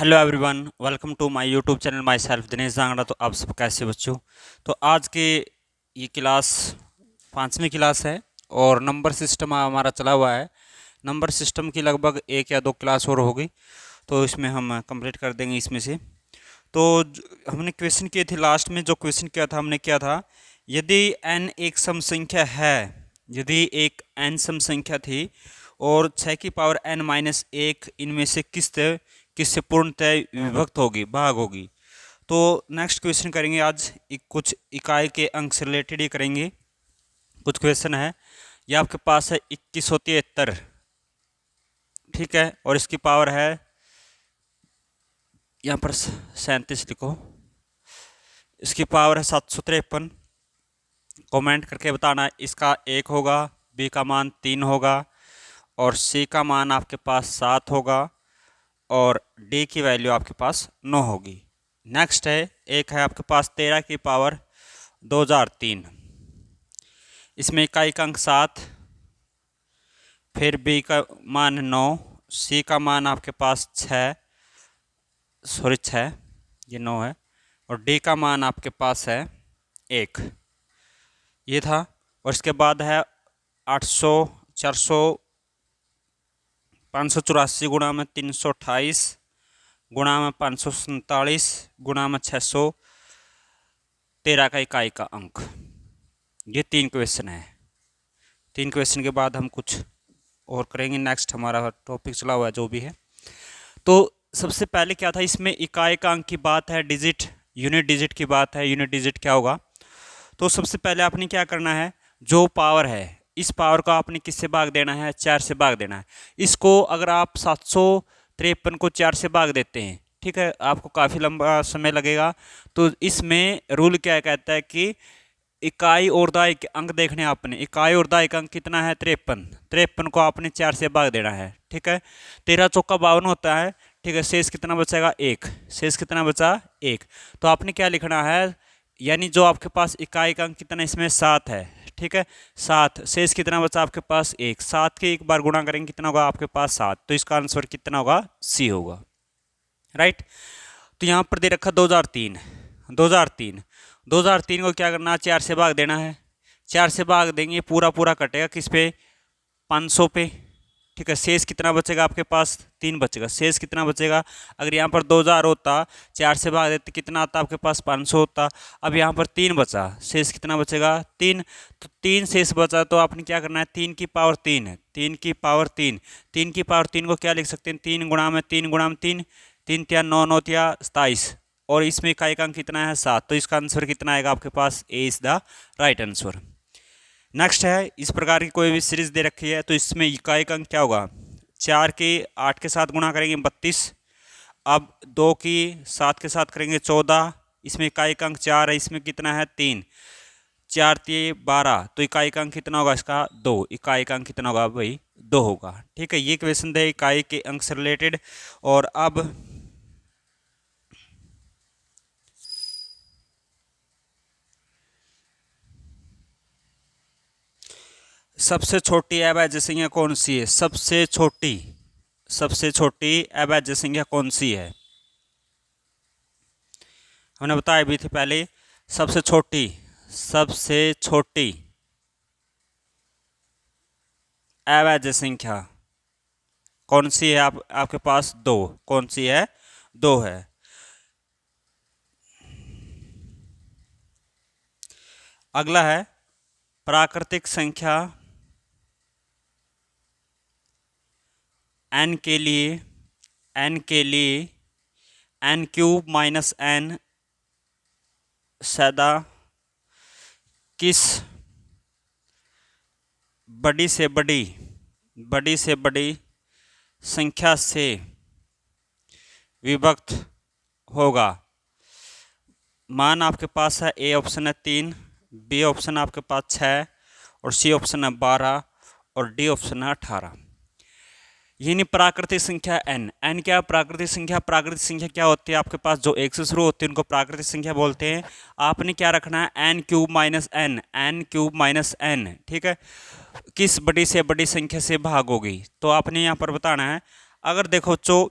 Hello everyone, welcome to my YouTube channel. Myself Dinesh Jangra. तो आप सब कैसे बच्चों? तो आज के ये क्लास 5वीं क्लास है और नंबर सिस्टम हमारा चला हुआ है। नंबर सिस्टम की लगभग 1 या 2 क्लास और होगी, तो इसमें हम कंप्लीट कर देंगे इसमें से। तो हमने क्वेश्चन किए थे, लास्ट में जो क्वेश्चन किया था हमने क्या था, यदि n एक सम संख्या है, यदि एक n सम संख्या थी और 6 की पावर n-1 इनमें से किससे पूर्णतः विभक्त होगी, भाग होगी। तो नेक्स्ट क्वेश्चन करेंगे आज, कुछ इकाई के अंक से रिलेटेड ही करेंगे। कुछ क्वेश्चन है, ये आपके पास है 2173, ठीक है, और इसकी पावर है यहाँ पर 37 लिखो। इसकी पावर है 753। कमेंट करके बताना इसका 1 होगा, बी का मान 3 होगा और सी का मान आपके पास 7 होगा और डी की वैल्यू आपके पास 9 होगी। नेक्स्ट है, एक है आपके पास 13 की पावर 2003, इसमें इकाई का अंक 7, फिर बी का मान 9, सी का मान आपके पास 6, ये 9 है, और डी का मान आपके पास है 1, ये था। और इसके बाद है 800, 400, 584 गुणा में 328 गुणा में 547 गुणा में 613 का इकाई का अंक। ये 3 क्वेश्चन है। 3 क्वेश्चन के बाद हम कुछ और करेंगे। नेक्स्ट हमारा टॉपिक चला हुआ है जो भी है। तो सबसे पहले क्या था, इसमें इकाई का अंक की बात है, डिजिट यूनिट डिजिट की बात है। यूनिट डिजिट क्या होगा, तो सबसे पहले आपने क्या करना है, जो पावर है इस पावर को आपने किससे भाग देना है, 4 से भाग देना है। इसको अगर आप 753 को 4 से भाग देते हैं, ठीक है, आपको काफ़ी लंबा समय लगेगा। तो इसमें रूल क्या कहता है कि इकाई और दाई के अंक देखने आपने, इकाई और दाई का अंक कितना है, 53 को आपने 4 से भाग देना है, ठीक है। 13 चौका 52 होता है, ठीक है। शेष कितना बचेगा, 1। शेष कितना बचा, 1। तो आपने क्या लिखना है, यानी जो आपके पास इकाई का अंक कितना, इसमें 7 है, ठीक है, 7। शेष कितना बचा आपके पास, 1। 7 के एक बार गुणा करेंगे कितना होगा आपके पास, 7। तो इसका आंसर कितना होगा, सी होगा, राइट। तो यहाँ पर दे रखा 2003। 2003 को क्या करना है, 4 से भाग देना है। 4 से भाग देंगे, पूरा पूरा कटेगा किस पे, 500 पे, ठीक है। शेष कितना बचेगा आपके पास, 3 बचेगा। शेष कितना बचेगा, अगर यहाँ पर 2000 होता, 4 से भाग देते कितना आता आपके पास, 500 होता। अब यहाँ पर 3 बचा, शेष कितना बचेगा, 3। तो 3 शेष बचा, तो आपने क्या करना है, 3 की पावर 3 है, 3 की पावर 3। 3 की पावर 3 को क्या लिख सकते हैं, 3 गुणा में 3 गुणा में 3, 3 तिया 9, 9 तिया 27, और इसमें इकाई का अंक कितना है, 7। तो इसका आंसर कितना आएगा आपके पास, A is the right answer. Next है, इस प्रकार की कोई भी सीरीज दे रखी है तो इसमें इकाई का अंक क्या होगा, 4 की 8 के साथ गुणा करेंगे 32, अब 2 की 7 के साथ करेंगे 14, इसमें इकाई का अंक 4 है, इसमें कितना है 3, 4 3 12, तो इकाई का अंक कितना होगा इसका, 2। इकाई का अंक कितना होगा भाई, 2 होगा, ठीक है। ये क्वेश्चन थे इकाई के अंक से रिलेटेड। और अब सबसे छोटी अभाज्य संख्या कौन सी है, सबसे छोटी अभाज्य संख्या कौन सी है, हमने बताया भी थे पहले। सबसे छोटी अभाज्य संख्या कौन सी है, आपके पास 2। कौन सी है, 2 है। अगला है प्राकृतिक संख्या n के लिए n³ - n सदा किस बड़ी से बड़ी संख्या से विभक्त होगा। मान आपके पास है, ए ऑप्शन है 3, बी ऑप्शन आपके पास 6 और सी ऑप्शन है 12 और डी ऑप्शन है 18। यानी प्राकृतिक संख्या n क्या, प्राकृतिक संख्या क्या होती है, आपके पास जो 1 से शुरू होती है उनको प्राकृतिक संख्या बोलते हैं। आपने क्या रखना है, n³ - n, ठीक है, किस बड़ी से बड़ी संख्या से भाग होगी। तो आपने यहाँ पर बताना है, अगर देखो जो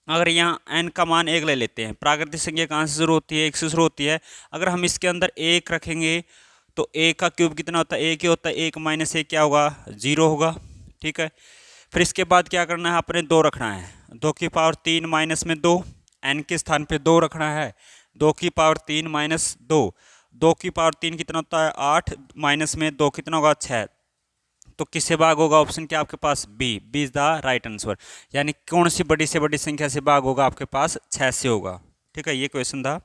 अगर यहाँ n का मान 1 ले लेते हैं, प्राकृतिक संख्या कहाँ से शुरू होती है? 1 से शुरू होती है। अगर हम इसके अंदर 1 रखेंगे तो 1 का क्यूब कितना होता है? 1 ही होता है। 1 माइनस 1 क्या होगा? 0 होगा। ठीक है, फिर इसके बाद क्या करना है? अपने 2 रखना है। 2 की पावर 3 माइनस में 2, n के स्थान पे 2 रखना है। 2 की पावर 3 माइनस 2, 2 की पावर 3 कितना होता है? 8, माइनस में 2 कितना होगा? 6। तो किससे भाग होगा? ऑप्शन क्या आपके पास? B is the right answer. यानी कौन सी बड़ी से बड़ी संख्या से भाग होगा? आपके पास 6 से होगा। ठीक है, ये क्वेश्चन था।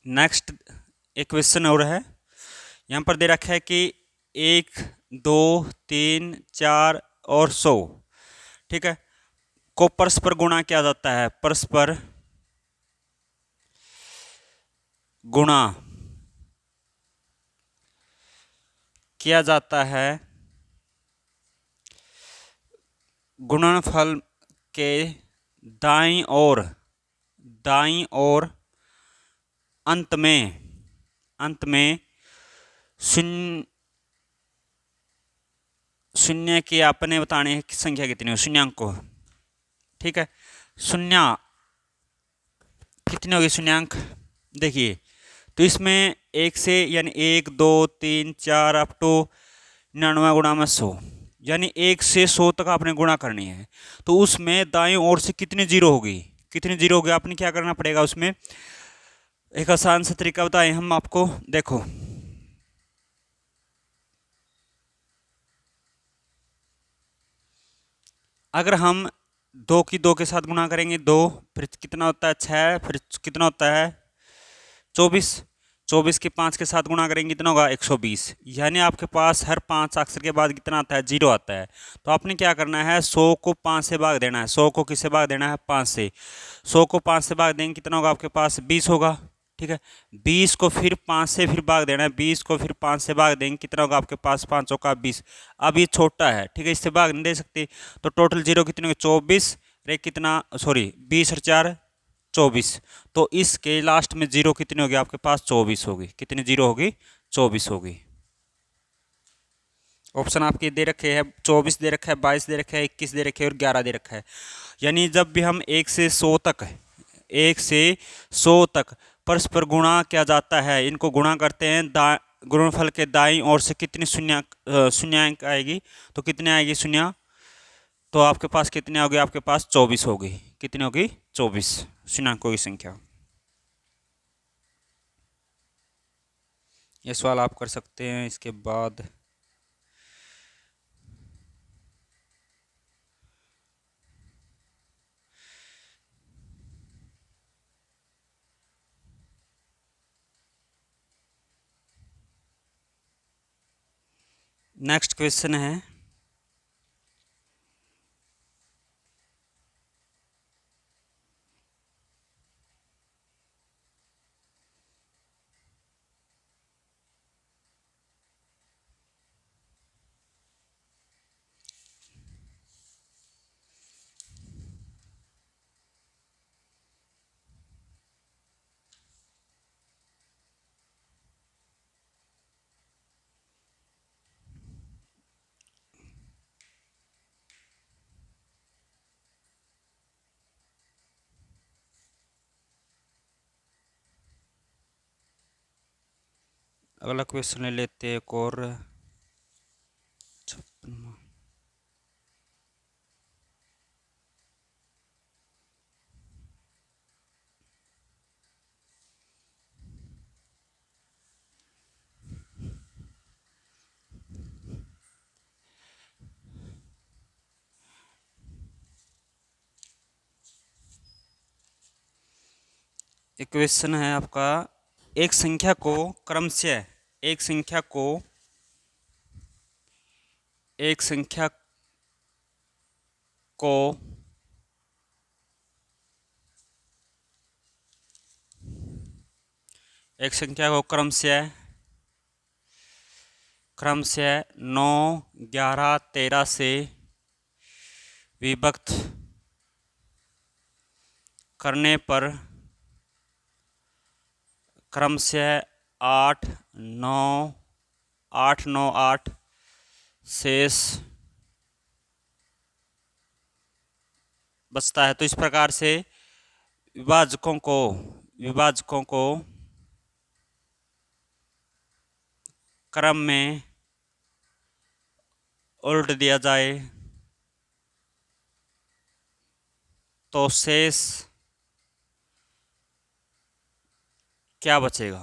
नेक्स्ट एक क्वेश्चन और है, यहाँ पर दे रखा है कि 1, 2, 3, 4 और 100, ठीक है, को परस्पर गुणा किया जाता है। परस्पर गुणा किया जाता है गुणनफल के दाईं ओर अंत में शून्य शून्य की आपने बताने की संख्या कितनी हो? शून्यांक को। ठीक है, शून्य कितनी होगी? शून्यांक देखिए, तो इसमें 1 से यानी 1, 2, 3, 4 अप टू 99 गुणा में 100, यानी 1 से 100 तक आपने गुणा करनी है। तो उसमें दाईं ओर से कितनी जीरो होगी? कितनी जीरो होगी? आपने क्या करना पड़ेगा उसमें? एक आसान सा तरीका बताएं हम आपको, देखो। अगर हम 2 की 2 के साथ गुणा करेंगे 2, फिर कितना होता है? 6, फिर कितना होता है? 24। 24 के 5 के साथ गुणा करेंगे कितना होगा? 120। यानी आपके पास हर 5 अक्षर के बाद कितना आता है? 0 आता है। तो आपने क्या करना है? 100 को 5 से भाग देना है। 100 को किससे भाग देना है? 5 से। 100 को 5 से भाग देंगे कितना होगा? आपके पास 20 होगा। ठीक है, 20 को फिर 5 से फिर भाग देना है। 20 को फिर 5 से भाग देंगे कितना होगा? आपके पास 5 का 20। अब ये छोटा है, ठीक है, इससे भाग नहीं दे सकते। तो टोटल जीरो कितने होंगे? 24 रे कितना, सॉरी 20 और 4 24। तो इसके लास्ट में जीरो कितनी होगी? आपके पास 24 होगी। कितनी जीरो होगी? 24 होगी। ऑप्शन आपके दे रखे हैं, 24 दे रखा है, 22 दे रखा है, 21 दे रखे है और 11 दे रखा है। यानी जब भी हम 1 से 100 तक परस्पर गुणा किया जाता है, इनको गुणा करते हैं, गुणनफल के दाईं ओर से कितनी शून्य आएगी? तो कितने आएगी शून्य? तो आपके पास कितने होगी? आपके पास 24 होगी। कितनी होगी? 24 शून्यांकों की संख्या। ये सवाल आप कर सकते हैं। इसके बाद नेक्स्ट क्वेश्चन है, अगला क्वेश्चन ले लेते हैं एक और। 56वां। एक क्वेश्चन है आपका, एक संख्या को क्रमशः एक संख्या को एक संख्या को एक संख्या को क्रमशः 9, 11, 13 से विभक्त करने पर क्रमशः 8, 9, 8, 9, 8, शेष बचता है। तो इस प्रकार से विभाजकों को क्रम में उल्ट दिया जाए तो शेष क्या बचेगा।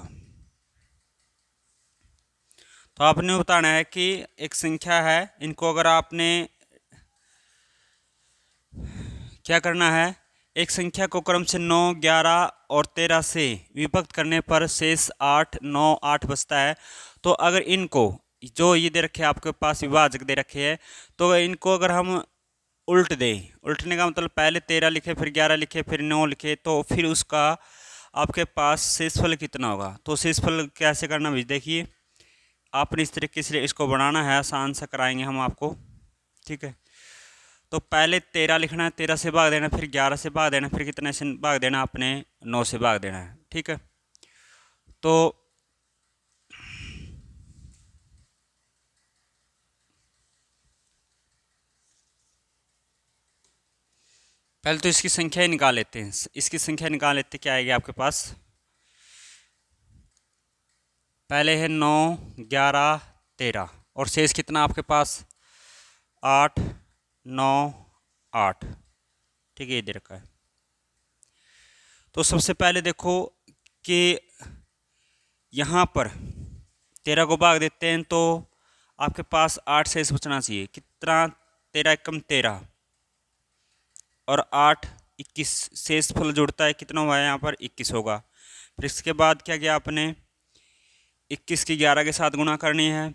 तो आपने बताना है कि एक संख्या है, इनको अगर आपने क्या करना है, एक संख्या को क्रम से 9, 11 और 13 से विभक्त करने पर शेष 8, 9, 8 बचता है। तो अगर इनको जो ये दे रखे आपके पास विभाजक दे रखे हैं, तो इनको अगर हम उल्ट दें, उल्टने का मतलब पहले 13 लिखे, फिर 11 लिखे, फिर 9 लिखे, तो फिर उसका आपके पास शेषफल कितना होगा। तो शेषफल कैसे करना भी देखिए, आपने इस तरीके से इसको बनाना है, आसान सा कराएंगे हम आपको, ठीक है। तो पहले 13 लिखना है, 13 से भाग देना, फिर 11 से भाग देना, फिर कितने से भाग देना, आपने 9 से भाग देना है, ठीक है। तो पहले तो इसकी संख्या ही निकाल लेते हैं, इसकी संख्या निकाल लेते, क्या आएगी आपके पास। पहले है 9, 11, 13 और शेष कितना आपके पास 8, 9, 8, ठीक है, ये दे रखा है। तो सबसे पहले देखो कि यहाँ पर 13 को भाग देते हैं तो आपके पास 8 शेष बचना चाहिए। कितना, 13 एकम 13 और 8 21 शेषफल जुड़ता है, कितना हुआ है यहाँ पर 21 होगा। फिर इसके बाद क्या किया आपने, 21 की 11 के साथ गुणा करनी है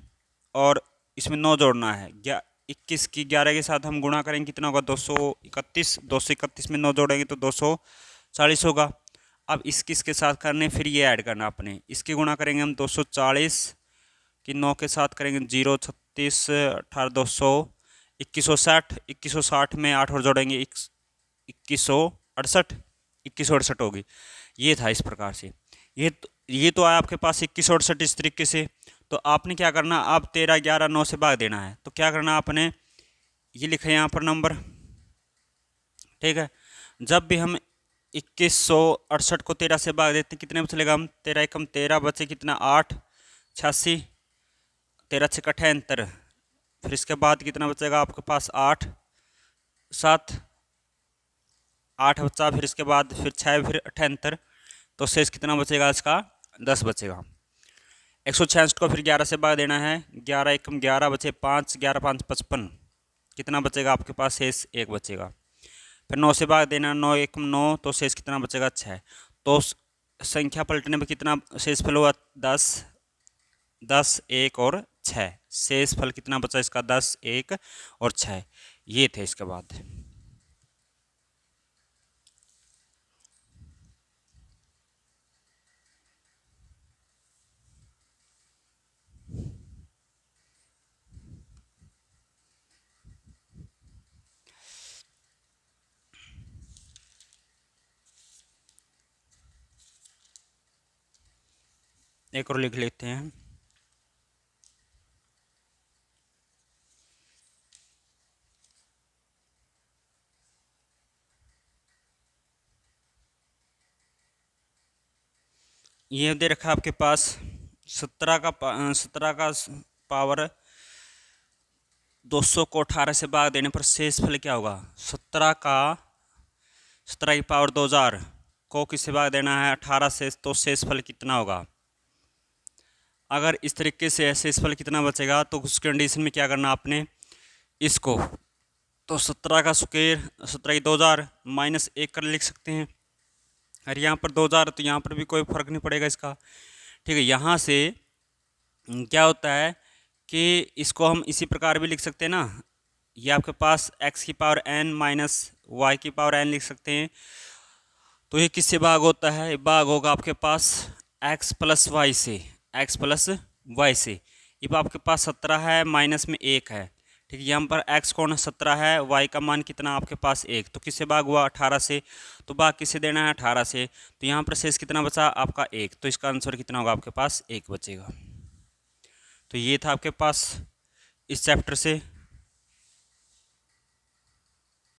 और इसमें 9 जोड़ना है। 21 की 11 के साथ हम गुणा करेंगे, कितना होगा 231, 231 में 9 जोड़ेंगे तो 240 होगा। अब इसके साथ करने, फिर ये ऐड करना अपने, इसकी गुणा करेंगे हम 240 की 9 के साथ करेंगे 0, 36, 18, 200, 2160, 2160 में 8 और जोड़ेंगे 2168, 2168 होगी। ये था इस प्रकार से, ये तो आया आपके पास 2168 इस तरीके से। तो आपने क्या करना, अब 13, 11, 9 से भाग देना है। तो क्या करना आपने, ये लिखा है यहाँ पर नंबर, ठीक है। जब भी हम 2168 को 13 से भाग देते हैं, कितने में चलेगा हम, 13 एकम 13 बचे कितना 8, 86, 13 से 78, फिर इसके बाद कितना बचेगा आपके पास 8, 7, 8 बचा, फिर इसके बाद फिर 6, फिर 78, तो शेष कितना बचेगा इसका 10 बचेगा। 166 को फिर 11 से भाग देना है, 11 एकम 11 बचे 5, 11 5 55, कितना बचेगा आपके पास शेष 1 बचेगा। फिर 9 से भाग देना, 9 एकम 9, तो शेष कितना बचेगा 6। तो संख्या पलटने में कितना शेषफल हुआ 10, 10, 1 और 6, शेषफल कितना बचा इसका 10, 1 और 6, ये थे। इसके बाद एक और लिख लेते हैं, ये दे रखा आपके पास 17 का पावर 200 को 18 से भाग देने पर शेषफल क्या होगा। 17 की पावर 2000 को किससे भाग देना है 18 से, तो शेषफल कितना होगा। अगर इस तरीके से शेषफल कितना बचेगा, तो उस कंडीशन में क्या करना आपने, इसको तो 17 का स्क्वायर 17 की 2000 माइनस 1 कर लिख सकते हैं। और यहाँ पर 2000 तो यहाँ पर भी कोई फर्क नहीं पड़ेगा इसका, ठीक है। यहाँ से क्या होता है कि इसको हम इसी प्रकार भी लिख सकते हैं ना, ये आपके पास x की पावर n माइनस वाई की पावर n लिख सकते हैं। तो ये किससे भाग होता है, भाग होगा आपके पास x प्लस वाई से, x प्लस वाई से। ये आपके पास 17 है, माइनस में 1 है, ठीक है। यहाँ पर x कौन 17 है, y का मान कितना आपके पास 1, तो किससे भाग हुआ 18 से, तो भाग किससे देना है 18 से। तो यहाँ पर शेष कितना बचा आपका 1, तो इसका आंसर कितना होगा आपके पास 1 बचेगा। तो ये था आपके पास इस चैप्टर से